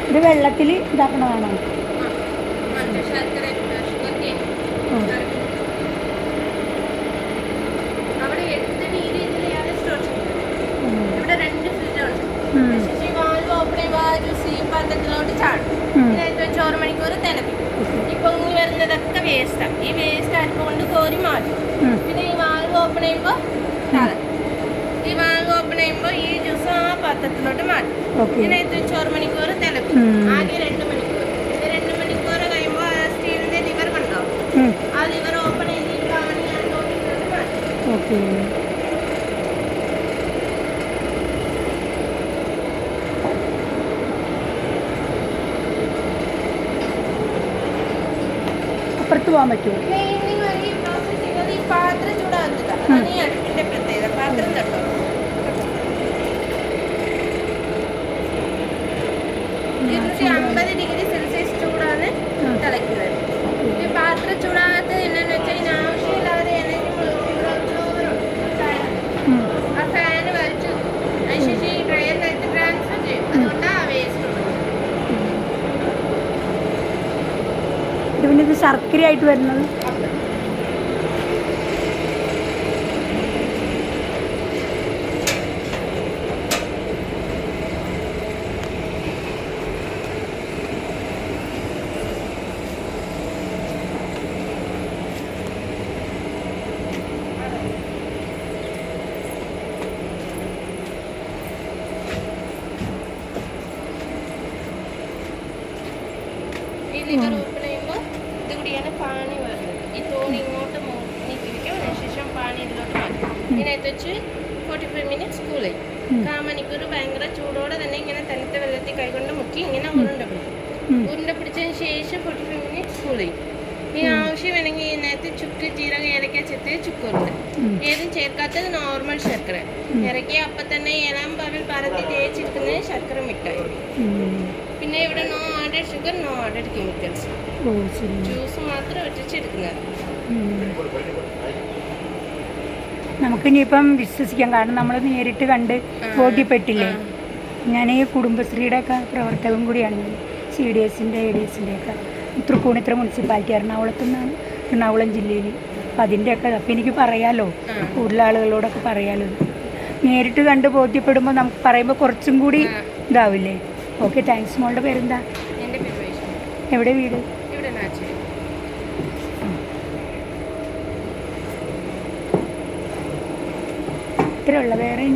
ഇത് വെള്ളത്തിൽ ഇതാക്കണതാണോ? ചോറ് മണിക്കൂർ തിളപ്പി. ഇപ്പൊ ഇനി വരുന്നതൊക്കെ വേസ്റ്റാണ്. ഈ വേസ്റ്റ് അരിപ്പ് കൊണ്ട് കോരി മാറ്റും. പിന്നെ ഈ വാൽവ് ഓപ്പൺ ചെയ്യുമ്പോൾ ഈ വാൽവ് ഓപ്പൺ ചെയ്യുമ്പോൾ ഈ ജ്യൂസ് ആ പാത്രത്തിലോട്ട് മാറ്റും. ഇതിനകത്ത് ചോറ് മണിക്കൂർ തിളപ്പി. ആകെ 2 മണിക്കൂർ. 2 മണിക്കൂർ കഴിയുമ്പോൾ സ്റ്റീലിന്റെ ലിവർ ഉണ്ടാവും. ആ ലിവർ ഓപ്പൺ ചെയ്ത് ഈ കാണി മാറ്റും. അപ്പുറത്ത് പോകാൻ പറ്റുമോ? ഈ പാത്രം ചൂടാക്കുക. അതാണ് ഈ അടുപ്പിന്റെ പ്രത്യേകത. പാത്രം തട്ടോ 250 ഡിഗ്രി സെൽഷ്യസ് ചൂടാണ് തിളയ്ക്കുന്നത്. ഈ പാത്രം ചൂടാകത്ത് എന്നാന്ന് വെച്ചാൽ ഇതിന് ആവശ്യമില്ലാതെ ആ ഫാന് വലിച്ചു അതിനുശേഷം ഈ ഡ്രയറിനകത്ത് ട്രാൻസ്ഫർ ചെയ്യും. അതുകൊണ്ടാണ് ആ വേസ്റ്റ് ഇത് പിന്നെ ഇത് ശർക്കരയായിട്ട് വരുന്നത്. ഈ ലിവർ ഓപ്പൺ ചെയ്യുമ്പോൾ ഇത് കൂടിയാണ് പാനി വരുന്നത്. ഈ തോണി ഇങ്ങോട്ട് നീക്കിയിരിക്കും. അതിനുശേഷം പാനി ഇതിലോട്ട് മാറ്റും. ഇതിനകത്ത് വെച്ച് 45 മിനിറ്റ്സ് കൂൾ ചെയ്യും. 1/4 മണിക്കൂർ ഭയങ്കര ചൂടോടെ തന്നെ ഇങ്ങനെ തണുത്ത വെള്ളത്തിൽ കൈകൊണ്ട് മുക്കി ഇങ്ങനെ ഉരുണ്ട പിടിക്കും. ഉരുണ്ട പിടിച്ചതിന് ശേഷം 45 മിനിറ്റ്സ് കൂൾ ചെയ്യും. ഈ ആവശ്യം വേണമെങ്കിൽ ഇതിനകത്ത് ചുക്ക്, ജീരക, ഏലക്ക ചെത്തിയ ചുക്കുണ്ട്. ഏതും ചേർക്കാത്തത് നോർമൽ ശർക്കര. ഇറക്കി അപ്പം തന്നെ ഏലാം പാവിൽ പരത്തി തേച്ചിരിക്കുന്നത് ശർക്കര മിഠായി. പിന്നെ ഇവിടെ no added sugar, no added chemicals. Juice മാത്രം ഒറ്റിച്ചെടുക്കുന്നത്. നമുക്കിനിയിപ്പം വിശ്വസിക്കാം. കാരണം നമ്മൾ നേരിട്ട് കണ്ട് ബോധ്യപ്പെട്ടില്ലേ. ഞാൻ ഈ കുടുംബശ്രീയുടെ ഒക്കെ പ്രവർത്തകൻ കൂടിയാണ്. CDSൻ്റെ ADSൻ്റെ ഒക്കെ തൃപ്പൂണിത്തുറ മുനിസിപ്പാലിറ്റി എറണാകുളത്തു നിന്നാണ്, എറണാകുളം ജില്ലയിൽ. അപ്പം അതിൻ്റെയൊക്കെ അപ്പം എനിക്ക് പറയാമല്ലോ, കൂടുതൽ ആളുകളോടൊക്കെ പറയാമല്ലോ. നേരിട്ട് കണ്ട് ബോധ്യപ്പെടുമ്പോൾ നമുക്ക് പറയുമ്പോൾ കുറച്ചും കൂടി ഇതാവില്ലേ. Okay, thanks. മോളുടെ പേരെന്താ? എൻ്റെ പേര് വൈഷ്ണവി. എവിടെ വീട്? ഇവിടെ നാച്ചുറൽ. ഇത്രയുള്ള വേറെ